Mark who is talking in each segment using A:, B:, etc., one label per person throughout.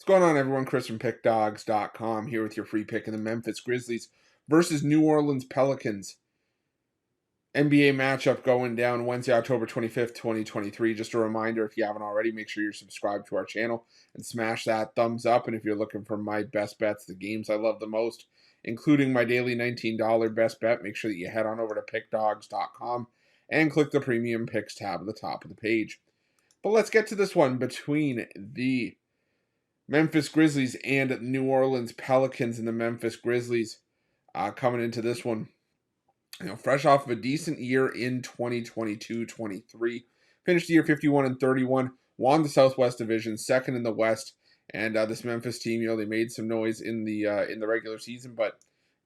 A: What's going on, everyone? Chris from Pickdawgz.com here with your free pick in the Memphis Grizzlies versus New Orleans Pelicans. NBA matchup going down Wednesday, October 25th, 2023. Just a reminder, if you haven't already, make sure you're subscribed to our channel and smash that thumbs up. And if you're looking for my best bets, the games I love the most, including my daily $19 best bet, make sure that you head on over to Pickdawgz.com and click the Premium Picks tab at the top of the page. But let's get to this one between the Memphis Grizzlies and New Orleans Pelicans. And the Memphis Grizzlies coming into this one, fresh off of a decent year in 2022-23. Finished the year 51-31, won the Southwest Division, second in the West. And this Memphis team, they made some noise in the regular season, but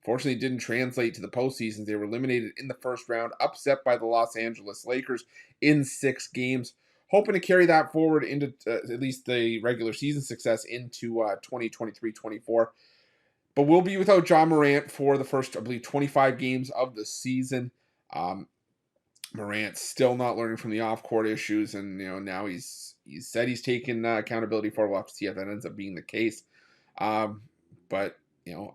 A: fortunately didn't translate to the postseason. They were eliminated in the first round, upset by the Los Angeles Lakers in 6 games. Hoping to carry that forward into at least the regular season success into 2023-24. But we'll be without Ja Morant for the first, I believe, 25 games of the season. Morant's still not learning from the off-court issues, and now he's said he's taken accountability for it. We'll have to see if that ends up being the case. But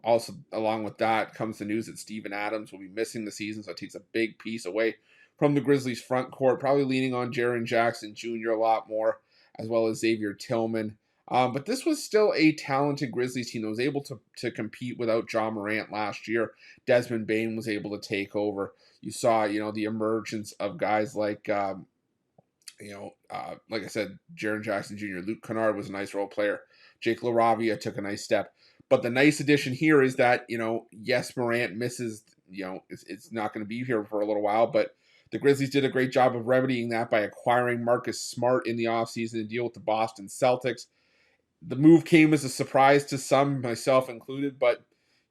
A: also along with that comes the news that Steven Adams will be missing the season, so it takes a big piece away from the Grizzlies' front court, probably leaning on Jaren Jackson Jr. a lot more, as well as Xavier Tillman. But this was still a talented Grizzlies team that was able to compete without Ja Morant last year. Desmond Bane was able to take over. You saw, the emergence of guys like, like I said, Jaren Jackson Jr. Luke Kennard was a nice role player. Jake LaRavia took a nice step. But the nice addition here is that, yes, Morant misses, it's not going to be here for a little while, but the Grizzlies did a great job of remedying that by acquiring Marcus Smart in the offseason to deal with the Boston Celtics. The move came as a surprise to some, myself included, but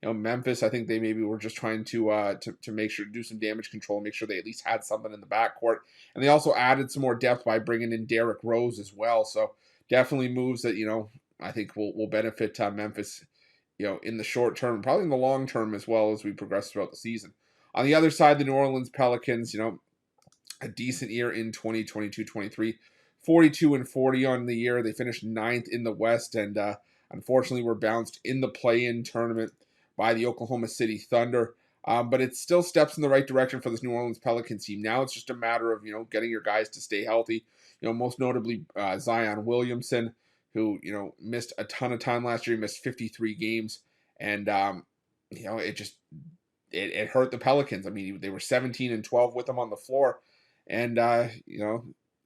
A: Memphis, I think they maybe were just trying to make sure to do some damage control, make sure they at least had something in the backcourt. And they also added some more depth by bringing in Derrick Rose as well. So definitely moves that, I think will benefit Memphis, in the short term, probably in the long term as well as we progress throughout the season. On the other side, the New Orleans Pelicans, a decent year in 2022-23, 42-40 on the year. They finished 9th in the West, and unfortunately were bounced in the play-in tournament by the Oklahoma City Thunder. But it still steps in the right direction for this New Orleans Pelicans team. Now it's just a matter of getting your guys to stay healthy. Most notably Zion Williamson, who missed a ton of time last year. He missed 53 games, and it hurt the Pelicans. I mean, they were 17-12 with him on the floor. And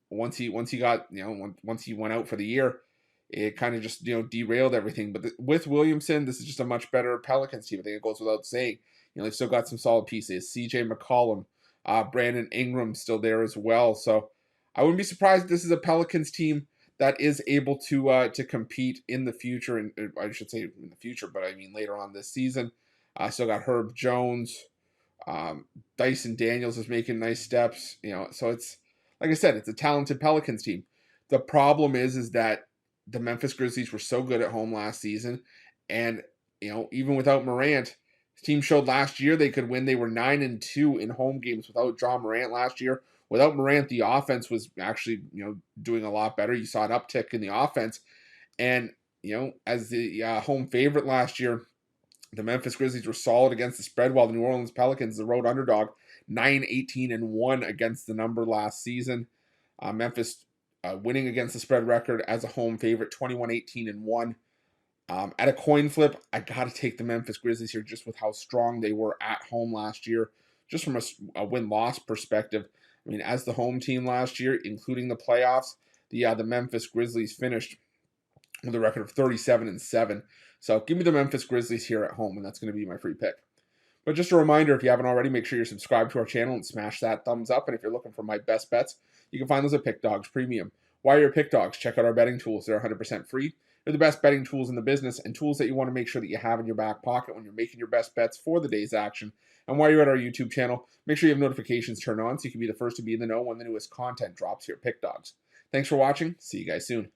A: once he got once he went out for the year, it kind of just derailed everything. But with Williamson, this is just a much better Pelicans team. I think it goes without saying. They've still got some solid pieces. C.J. McCollum, Brandon Ingram still there as well. So I wouldn't be surprised if this is a Pelicans team that is able to compete in the future. And I should say in the future, but I mean later on this season. Still got Herb Jones. Dyson Daniels is making nice steps, so it's, like I said, it's a talented Pelicans team. The problem is that the Memphis Grizzlies were so good at home last season, and even without Morant, the team showed last year they could win. They were 9-2 in home games without Ja Morant last year. Without Morant, the offense was actually doing a lot better. You saw an uptick in the offense, and as the home favorite last year, the Memphis Grizzlies were solid against the spread, while the New Orleans Pelicans, the road underdog, 9-18-1 against the number last season. Memphis winning against the spread record as a home favorite, 21-18-1. At a coin flip, I got to take the Memphis Grizzlies here just with how strong they were at home last year, just from a win-loss perspective. I mean, as the home team last year, including the playoffs, the Memphis Grizzlies finished with a record of 37-7. So give me the Memphis Grizzlies here at home, and that's going to be my free pick. But just a reminder, if you haven't already, make sure you're subscribed to our channel and smash that thumbs up. And if you're looking for my best bets, you can find those at Pickdawgz Premium. While you're at Pickdawgz, check out our betting tools. They're 100% free. They're the best betting tools in the business, and tools that you want to make sure that you have in your back pocket when you're making your best bets for the day's action. And while you're at our YouTube channel, make sure you have notifications turned on so you can be the first to be in the know when the newest content drops here at Pickdawgz. Thanks for watching. See you guys soon.